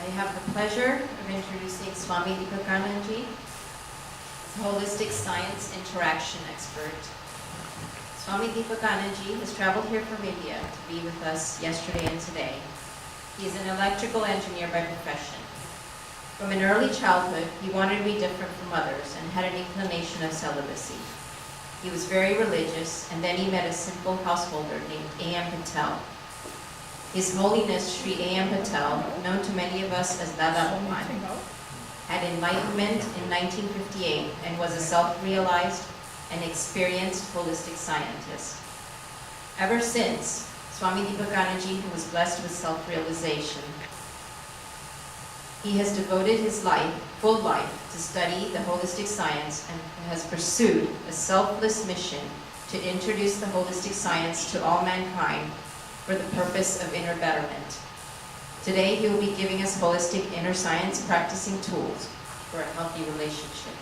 I have the pleasure of introducing Swami Deepakanandji, holistic science interaction expert. Swami Deepakanandji has traveled here from India to be with us yesterday and today. He is an electrical engineer by profession. From an early childhood, he wanted to be different from others and had an inclination of celibacy. He was very religious, and then he met a simple householder named A.M. Patel. His Holiness Sri A.M. Patel, known to many of us as Dada Bhaman, had enlightenment in 1958 and was a self-realized and experienced holistic scientist. Ever since, Swami Deepakanandji was blessed with self-realization. He has devoted his full life to study the holistic science and has pursued a selfless mission to introduce the holistic science to all mankind for the purpose of inner betterment. Today, he will be giving us holistic inner science practicing tools for a healthy relationship.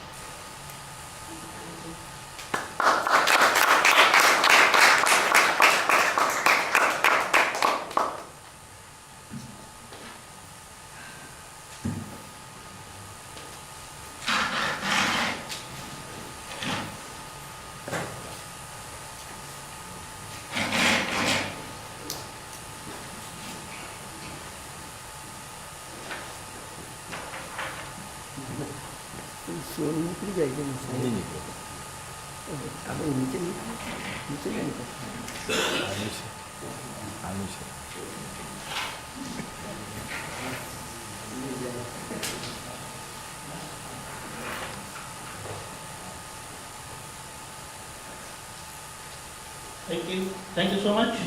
Thank you so much.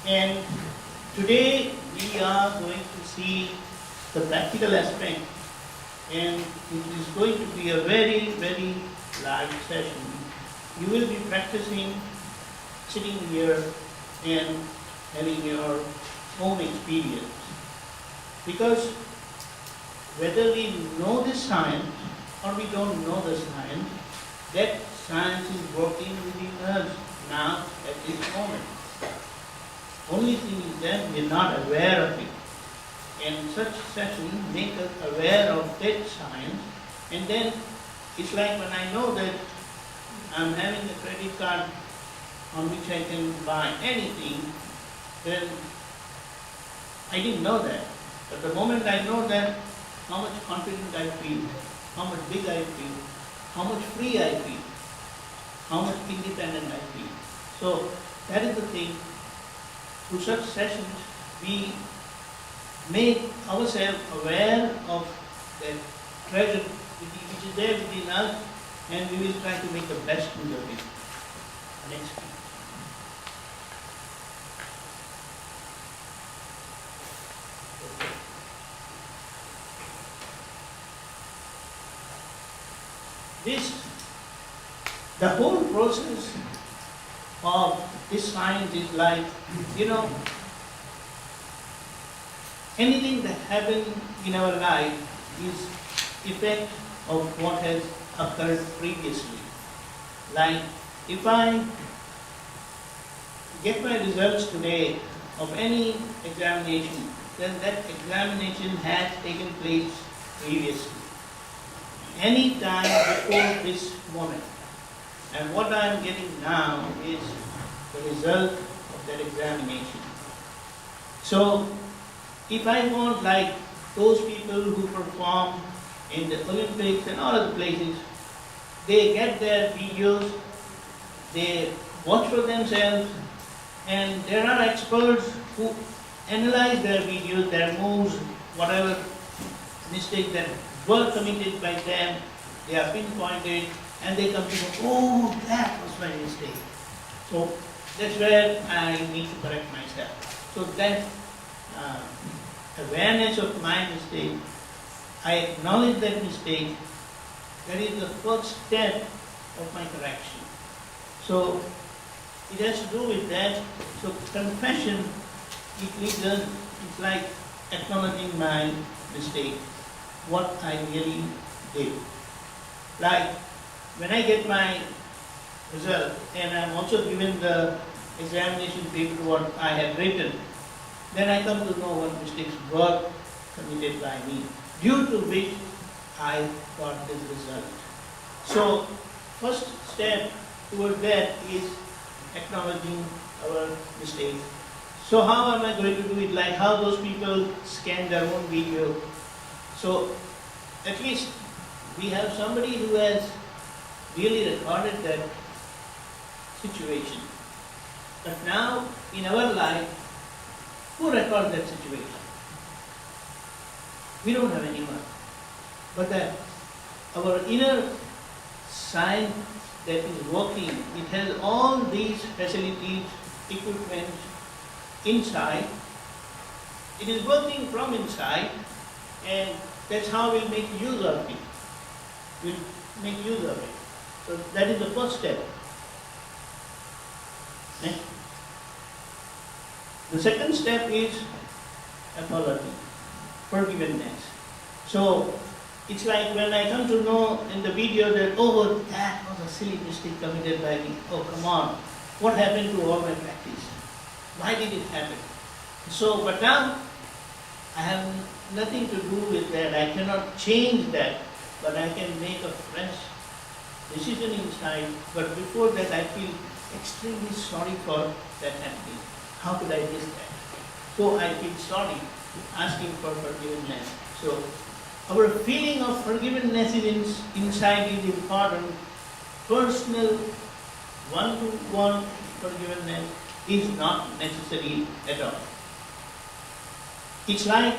And today we are going to see the practical aspect, and it is going to be a very, very large session. You will be practicing sitting here and having your own experience. Because whether we know the science or we don't know the science, that science is working within us now at this moment. Only thing is that we are not aware of it. And such sessions make us aware of that science, and then it's like when I know that I'm having a credit card on which I can buy anything, then I didn't know that. But the moment I know that, how much confident I feel, how much big I feel, how much free I feel, how much independent I feel. So that is the thing. Through such sessions, we make ourselves aware of that treasure which is there within us, and we will try to make the best use of it. Next. The whole process of this science is like, anything that happens in our life is effect of what has occurred previously. Like, if I get my results today of any examination, then that examination has taken place previously, any time before this moment. And what I am getting now is the result of that examination. So, if I want, like those people who perform in the Olympics and all other places, they get their videos, they watch for themselves, and there are experts who analyze their videos, their moves, whatever mistakes that were committed by them, they are pinpointed, and they come to know, oh, that was my mistake. So that's where I need to correct myself. So that awareness of my mistake, I acknowledge that mistake, that is the first step of my correction. So it has to do with that. So confession, it's like acknowledging my mistake, what I really did. Like when I get my result and I'm also given the examination paper what I have written, then I come to know what mistakes were committed by me, due to which I got this result. So, first step toward that is acknowledging our mistake. So how am I going to do it? Like how those people scan their own video. So at least we have somebody who has really recorded that situation. But now in our life, who records that situation? We don't have anyone. But that our inner science that is working, it has all these facilities, equipment inside. It is working from inside, and that's how we'll make use of it. We'll make use of it. So that is the first step. Next. The second step is apology, forgiveness. So it's like when I come to know in the video that, oh, that was a silly mistake committed by me. Oh, come on. What happened to all my practice? Why did it happen? So, but now I have nothing to do with that. I cannot change that, but I can make a fresh decision inside. But before that, I feel extremely sorry for that happening. How could I miss that? So I feel sorry, asking for forgiveness. So our feeling of forgiveness is inside is important. Personal, one-to-one forgiveness is not necessary at all. It's like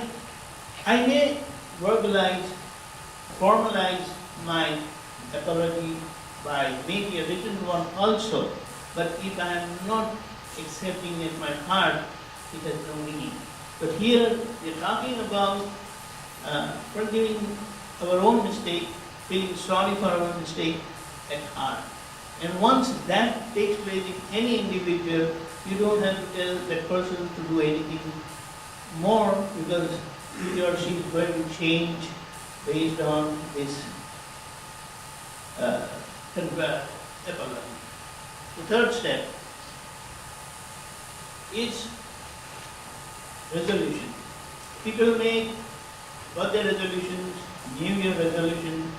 I may verbalize, formalize my apology by maybe a written one also, but if I am not accepting in my heart, it has no meaning. But here we are talking about forgiving our own mistake, feeling sorry for our mistake at heart. And once that takes place in any individual, you don't have to tell that person to do anything more, because he or she is going to change based on this apology. The third step is resolution. People make birthday resolutions, New Year resolutions.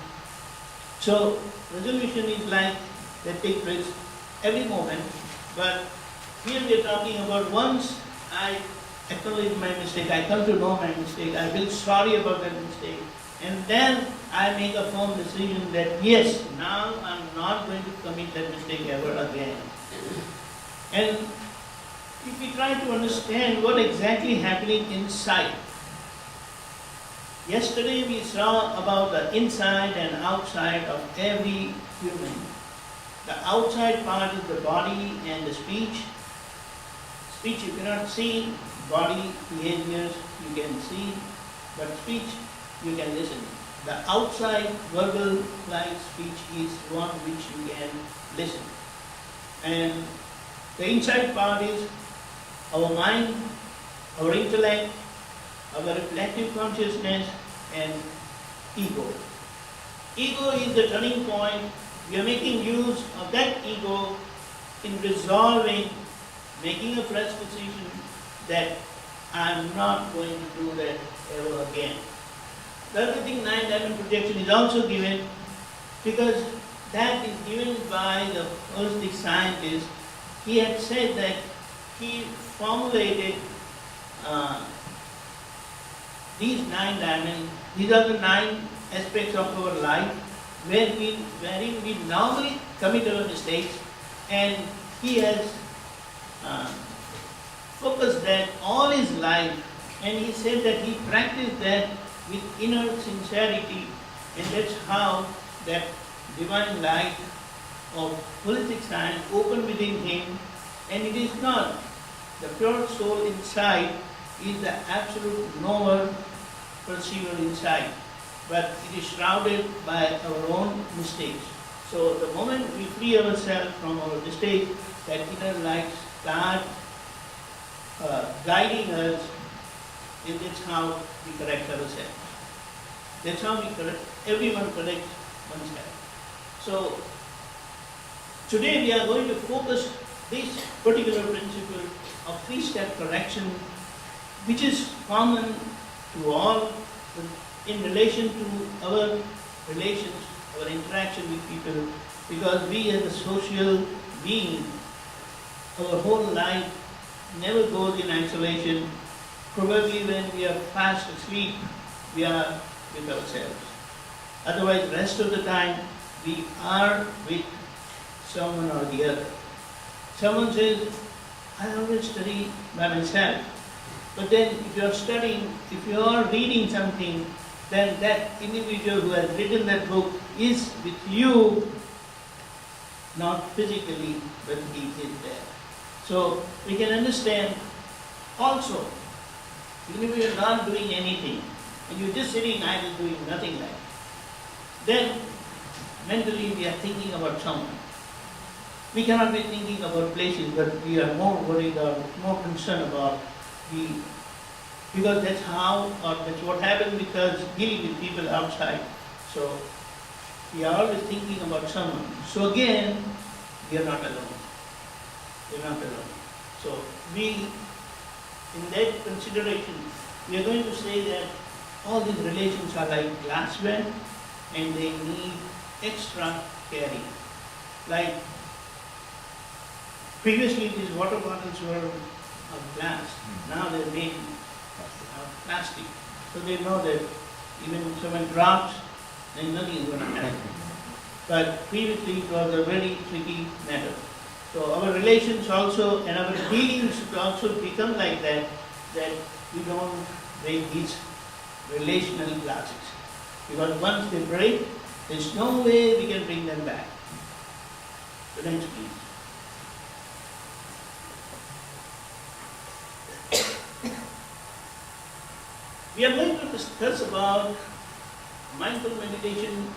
So resolution is like that takes place every moment, but here we are talking about once I acknowledge my mistake, I come to know my mistake, I feel sorry about that mistake, and then I make a firm decision that yes, now I'm not going to commit that mistake ever again. And if we try to understand what exactly happening inside, yesterday we saw about the inside and outside of every human. The outside part is the body and the speech. Speech you cannot see, body behaviors you can see, but speech you can listen. The outside verbal like speech is one which you can listen. And the inside part is our mind, our intellect, our reflective consciousness, and ego. Ego is the turning point. We are making use of that ego in resolving, making a fresh decision that I am not going to do that ever again. The other thing, 9-diamond projection is also given because that is given by the holistic scientist. He had said that he formulated these 9 diamonds. These are the 9 aspects of our life wherein we normally commit our mistakes, and he has focused that all his life, and he said that he practiced that with inner sincerity, and that's how that divine light of holistic science opened within him. And it is not the pure soul inside is the absolute knower, perceiver inside, but it is shrouded by our own mistakes. So the moment we free ourselves from our mistakes, that inner light starts guiding us, and that's how we correct ourselves. That's how we correct, everyone corrects oneself. So today we are going to focus this particular principle of 3-step correction, which is common to all in relation to our relations, our interaction with people, because we as a social being, our whole life never goes in isolation. Probably when we are fast asleep, we are with ourselves. Otherwise, rest of the time, we are with someone or the other. Someone says, I always study by myself. But then if you are studying, if you are reading something, then that individual who has written that book is with you, not physically, but he is there. So we can understand also, even if you are not doing anything, and you're just sitting idle doing nothing like, then mentally we are thinking about someone. We cannot be thinking about places, but we are more worried or more concerned about the, because that's how, or that's what happens with us dealing with people outside. So we are always thinking about someone. So again, we are not alone. We are not alone. So we, in that consideration, we are going to say that all these relations are like glassware and they need extra caring. Like previously these water bottles were of glass, now they're made of plastic. So they know that even if someone drops, then nothing is going to happen. But previously it was a very tricky matter. So our relations also and our dealings should also become like that, that we don't break these relational glasses. Because once they break, there's no way we can bring them back. So next please. We are going to discuss about mindful meditation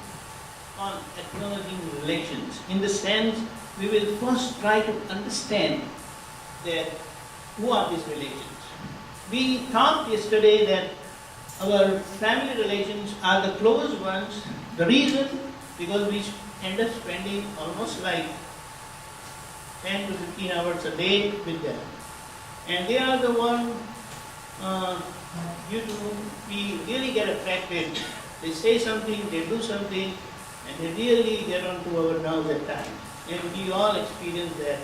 on acknowledging relations. In the sense, we will first try to understand that who are these relations. We talked yesterday that our family relations are the close ones. The reason, because we end up spending almost like 10 to 15 hours a day with them. And they are the one we really get attracted. They say something, they do something, and they really get onto our nerves at times. And we all experience that.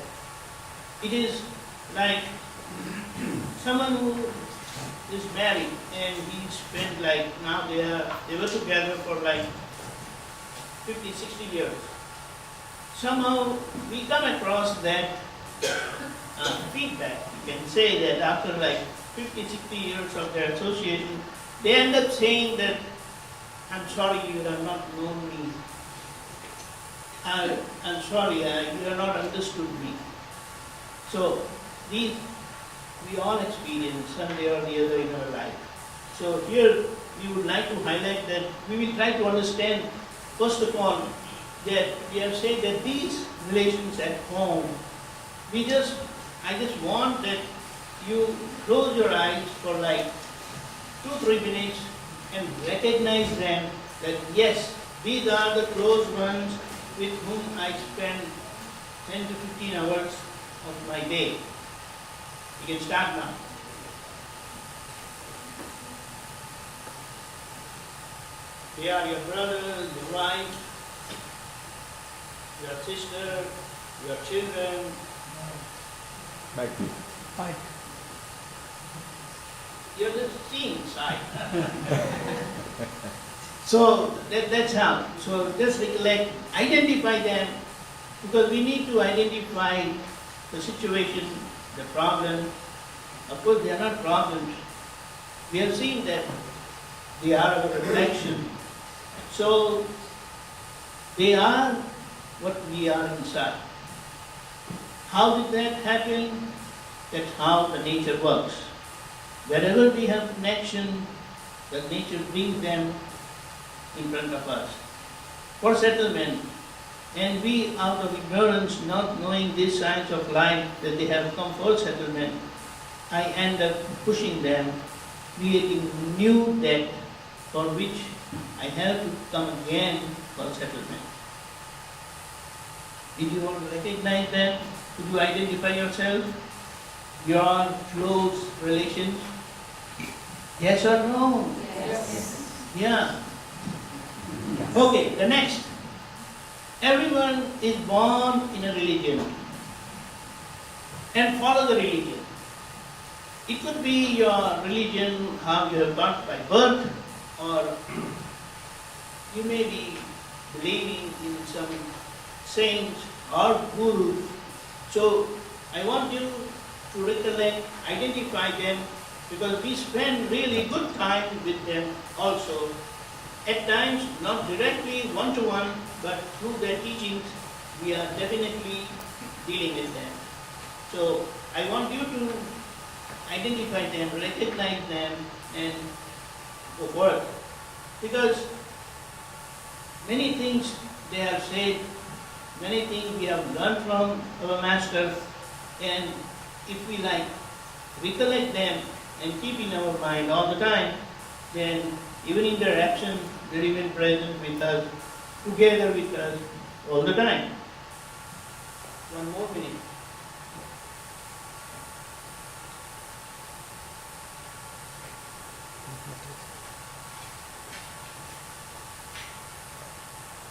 It is like someone who is married and he spent like, now they were together for like 50, 60 years. Somehow we come across that feedback. You can say that after like 50, 60 years of their association, they end up saying that, I'm sorry you have not known me. I'm sorry, you have not understood me. So these we all experience someday or the other in our life. So here we would like to highlight that we will try to understand, first of all, that we have said that these relations at home, I just want that you close your eyes for like 2-3 minutes and recognize them that yes, these are the close ones with whom I spend 10 to 15 hours of my day. You can start now. They are your brother, your wife, your sister, your children. Bye. Bye. You're just seeing side. So that's how. So just recollect, identify them, because we need to identify the situation, the problem. Of course, they are not problems. We have seen that they are our reflection. So they are what we are inside. How did that happen? That's how the nature works. Wherever we have connection, the nature brings them in front of us for settlement. And we, out of ignorance, not knowing these signs of life, that they have come for settlement, I end up pushing them, creating new debt for which I have to come again for settlement. Did you all recognize that? Could you identify yourself? Your close relations? Yes or no? Yes. Yeah. Okay, the next. Everyone is born in a religion and follow the religion. It could be your religion, how you have got by birth, or you may be believing in some saints or gurus. So I want you to recollect, identify them, because we spend really good time with them also. At times, not directly one-to-one, but through their teachings, we are definitely dealing with them. So I want you to identify them, recognize them, and go forward. Because many things they have said, many things we have learned from our masters, and if we recollect them and keep in our mind all the time, then even in their action, they remain present with us, together with us all the time. One more minute.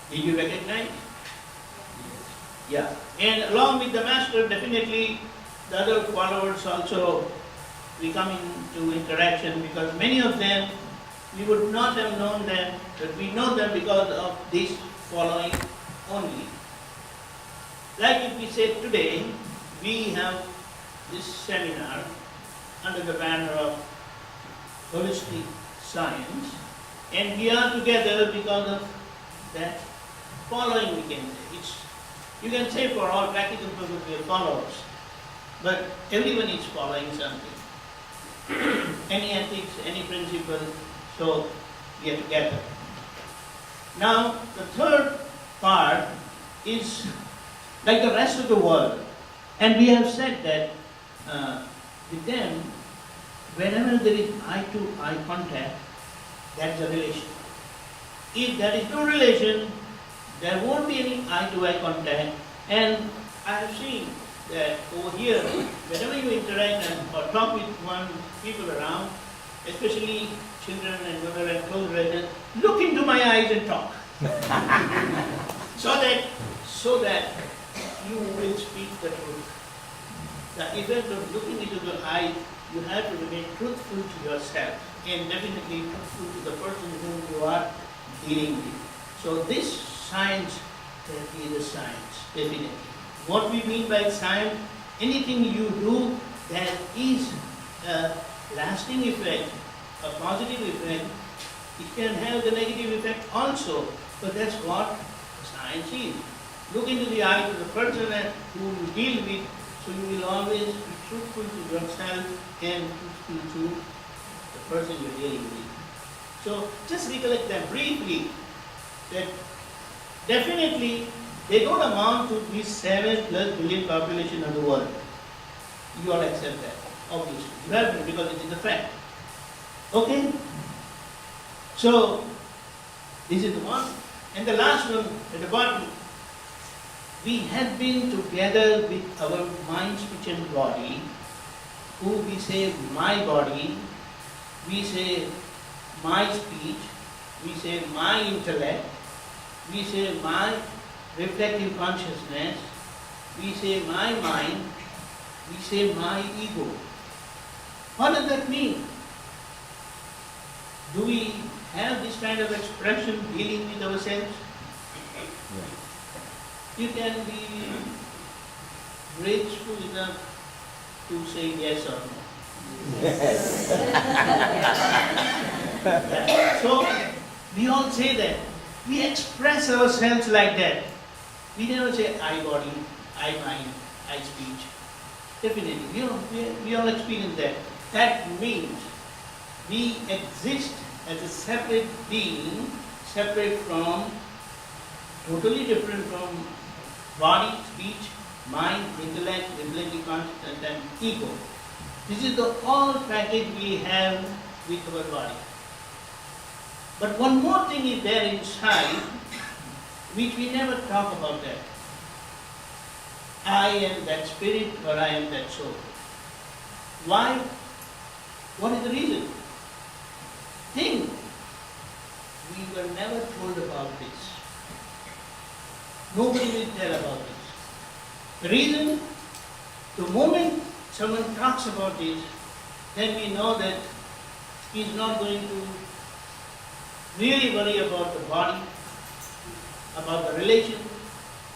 Did you recognize? Yeah. And along with the master, definitely the other followers also we come into interaction, because many of them we would not have known them, but we know them because of this following only. Like if we say today, we have this seminar under the banner of holistic science, and we are together because of that following, we can say. You can say for all practical purposes we are followers, but everyone is following something. Any ethics, any principle, so we are together. Now, the third part is like the rest of the world. And we have said that with them, whenever there is eye-to-eye contact, that's a relation. If there is no relation, there won't be any eye-to-eye contact. And I have seen that over here, whenever you interact or talk with people around, especially children and mother and close relatives, look into my eyes and talk. so that you will speak the truth. The effect of looking into the eyes, you have to remain truthful to yourself and definitely truthful to the person whom you are dealing with. So this science is a science, definitely. What we mean by science, anything you do that is a lasting effect, a positive effect, it can have the negative effect also, but that's what science is. Look into the eye to the person who you deal with, so you will always be truthful to yourself and truthful to the person you're dealing with. So just recollect them briefly, that definitely they don't amount to the 7+ billion population of the world. You all accept that, obviously. You have to, because it is a fact. Okay? So, this is the one. And the last one at the bottom, we have been together with our mind, speech and body, who we say my body, we say my speech, we say my intellect, we say my reflective consciousness, we say my mind, we say my ego. What does that mean? Do we have this kind of expression dealing with ourselves? You can be graceful enough to say yes or no. Yeah. So, we all say that. We express ourselves like that. We never say I body, I mind, I speech. Definitely, we all experience that. That means we exist as a separate being, separate from, totally different from body, speech, mind, intellect, reflective consciousness and ego. This is the whole package we have with our body. But one more thing is there inside, which we never talk about that. I am that spirit or I am that soul. Why? What is the reason? think we were never told about this. Nobody will tell about this. The reason, the moment someone talks about this, then we know that he's not going to really worry about the body, about the relation,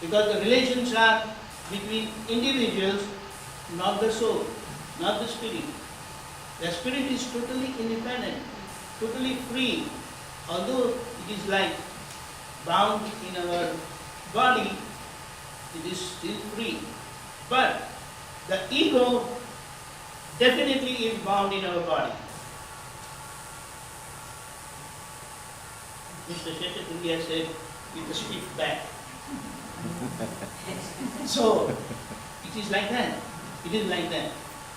because the relations are between individuals, not the soul, not the spirit. The spirit is totally independent, totally free. Although it is like bound in our body, it is still free. But the ego definitely is bound in our body. Mr. Shekhatundia said, with a stiff back. So, it is like that. It is like that.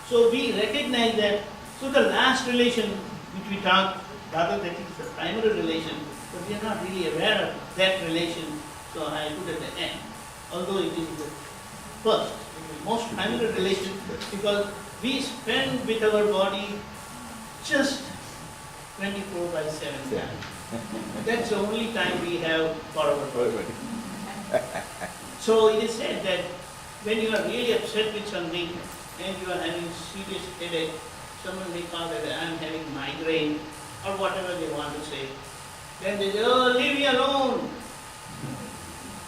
So we recognize that, so the last relation which we talked, rather that is the primary relation, but we are not really aware of that relation, so I put at the end. Although it is the first, it is the most primary relation, because we spend with our body just 24/7 time. That's the only time we have for our body. So it is said that when you are really upset with something and you are having serious headache, someone may call that I am having migraine or whatever they want to say. Then they say, oh, leave me alone.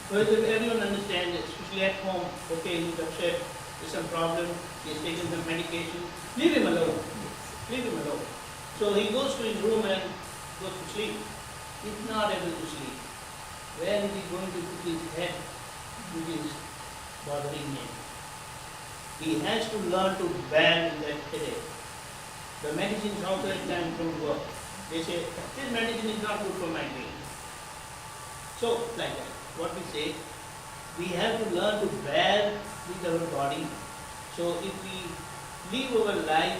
So everyone understands, especially at home, okay, he's upset, there's some problem, he's taken some medication, leave him alone. Leave him alone. So he goes to his room and goes to sleep. He's not able to sleep. Where is he going to put his head, which is bothering him? He has to learn to bear that headache. The medicines also at times don't work. They say, this medicine is not good for migraine. So, like that. What we say, we have to learn to bear with our body. So if we live our life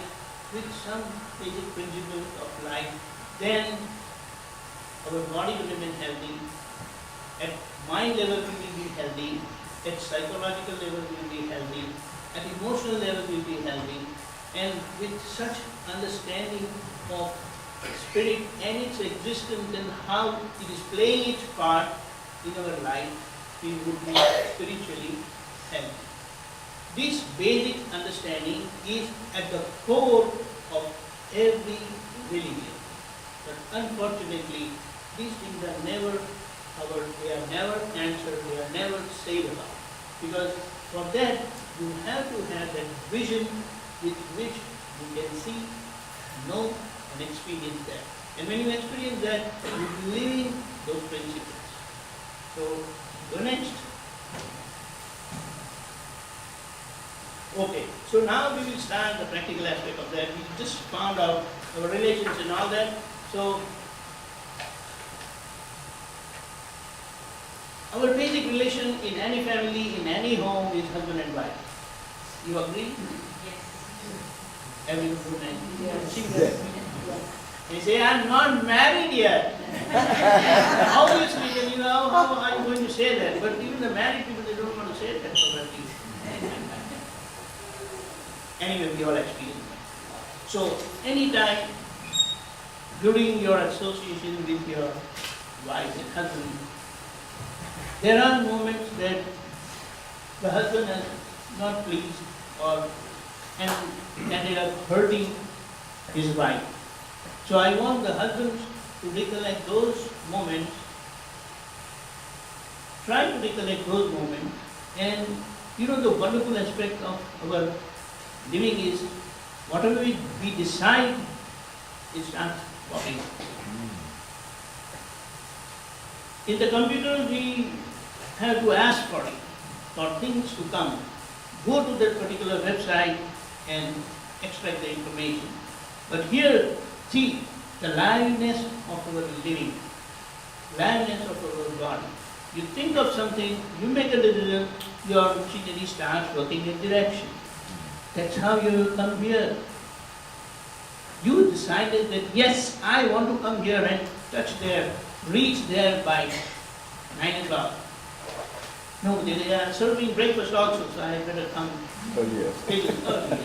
with some basic principles of life, then our body will remain healthy. At mind level we will be healthy. At psychological level we will be healthy. At emotional level we will be healthy. And with such understanding of spirit and its existence and how it is playing its part in our life, we would be spiritually healthy. This basic understanding is at the core of every religion. But unfortunately, these things are never covered, they are never answered, they are never said about. Because for that, you have to have that vision with which you can see, know, and experience that. And when you experience that, you live in those principles. So, go next. Okay, so now we will start the practical aspect of that. We just found out our relations and all that. So, our basic relation in any family, in any home is husband and wife. You agree? Yes. Everyone good night. Yes. They say, I'm not married yet. Obviously, then you know, how are you going to say that? But even the married people, they don't want to say that probably. Anyway, we all experience that. So, anytime during your association with your wife and husband, there are moments that the husband is not pleased or and ended up hurting his wife. So I want the husbands to recollect those moments, try to recollect those moments, and you know the wonderful aspect of our living is whatever we decide, it starts working. In the computer we have to ask for it, for things to come. Go to that particular website and extract the information. But here, see, the liveliness of our living, liveliness of our body. You think of something, you make a decision, your machinery starts working in direction. That's how you will come here. You decided that, yes, I want to come here and touch there, reach there by 9 o'clock. No, they are serving breakfast also, so I better come Oh, yes. little earlier.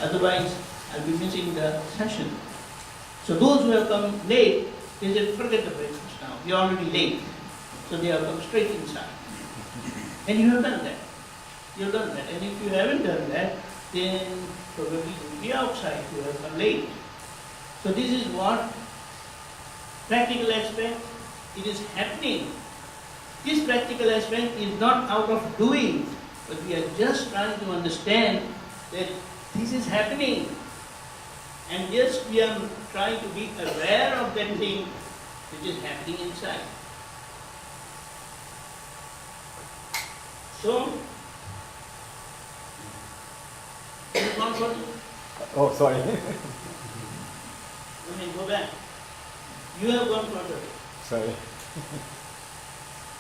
Otherwise, I'll be missing the session. So those who have come late, they said, forget the breakfast now, we are already late. So they have come straight inside. And you have done that. You have done that. And if you haven't done that, then probably you will be outside, you have come late. So this is what practical aspect, it is happening. This practical aspect is not out of doing, but we are just trying to understand that this is happening. And just we are trying to be aware of that thing which is happening inside. So, you want to Oh, sorry. go back. You have gone further. Sorry.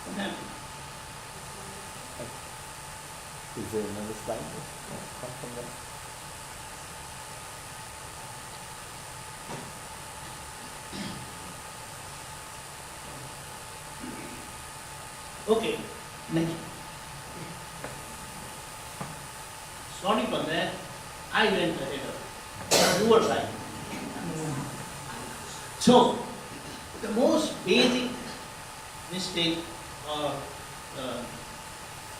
What happened? Is there another slide that come from that? Okay, next. Sorry for that. I went ahead of you were right. So, the most basic mistake or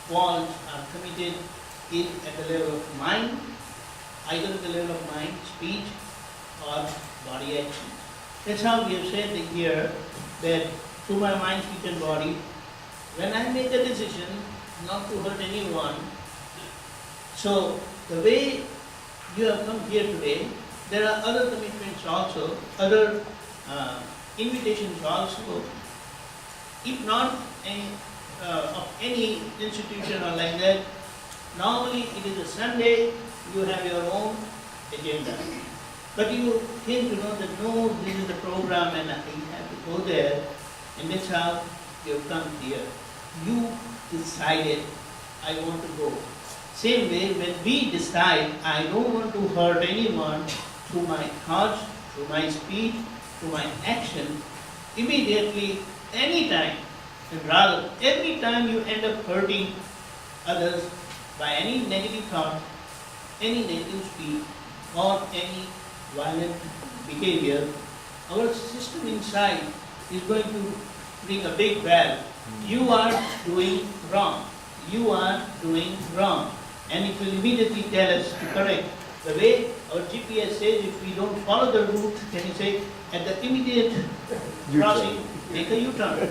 faults are committed is at the level of mind, either at the level of mind, speech, or body action. That's how we have said here that through my mind, speech, and body, when I make a decision not to hurt anyone, so the way you have come here today, there are other commitments also, other invitations also. If not of any institution or like that, normally it is a Sunday, you have your own agenda. But you came to know that no, this is the program and I have to go there, and that's how you have come here. You decided, I want to go. Same way, when we decide, I don't want to hurt anyone through my thoughts, through my speech, through my action, immediately, anytime, and rather, every time you end up hurting others by any negative thought, any negative speech, or any violent behavior, our system inside is going to ring a big bell. You are doing wrong. You are doing wrong. And it will immediately tell us to correct. The way our GPS says, if we don't follow the route, can you say, at the immediate crossing, take a U-turn.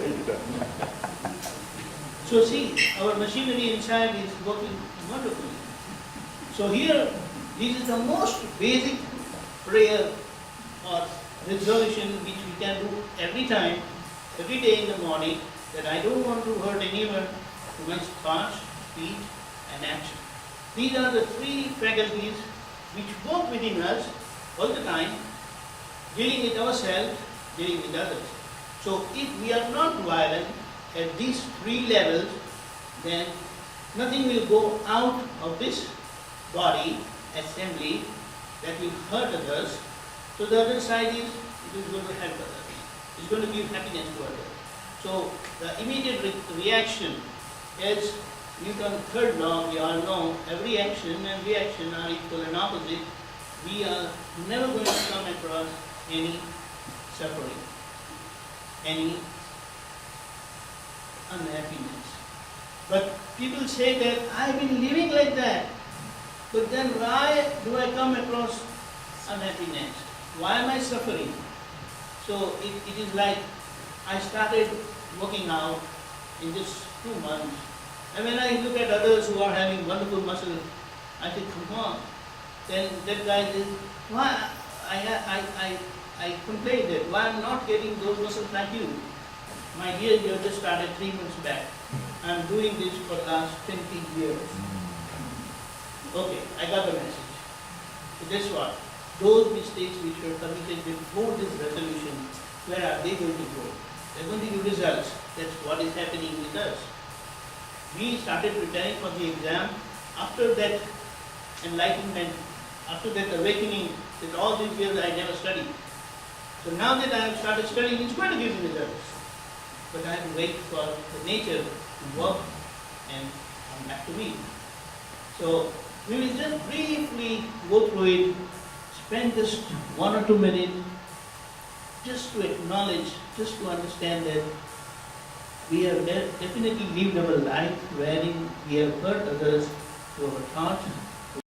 So see, our machinery inside is working wonderfully. So here, this is the most basic prayer or resolution which we can do every time, every day in the morning, that I don't want to hurt anyone through my thoughts, speech, and action. These are the three faculties which work within us all the time, dealing with ourselves, dealing with others. So if we are not violent at these three levels, then nothing will go out of this body, assembly, that will hurt others. So the other side is, it is going to help others. It's going to give happiness to others. So the immediate reaction, as Newton's third law, we all know, every action and reaction are equal and opposite. We are never going to come across any suffering, any unhappiness. But people say that I've been living like that, but then why do I come across unhappiness? Why am I suffering? So it is like I started working out in just 2 months. And when I look at others who are having wonderful muscle, I think, come on. Then that guy says, why? I complain that why I'm not getting those muscles like you. My dear, you have just started 3 months back. I'm doing this for the last 20 years. Okay, I got the message. So guess what? Those mistakes which were committed before this resolution, where are they going to go? They're going to give results. That's what is happening with us. We started preparing for the exam after that enlightenment, after that awakening, that all these years I never studied. So now that I have started studying, it's going to give me results. But I have to wait for the nature to work and come back to me. So we will just briefly go through it, spend just 1 or 2 minutes just to acknowledge, just to understand that we have definitely lived our life wherein we have hurt others through our thoughts,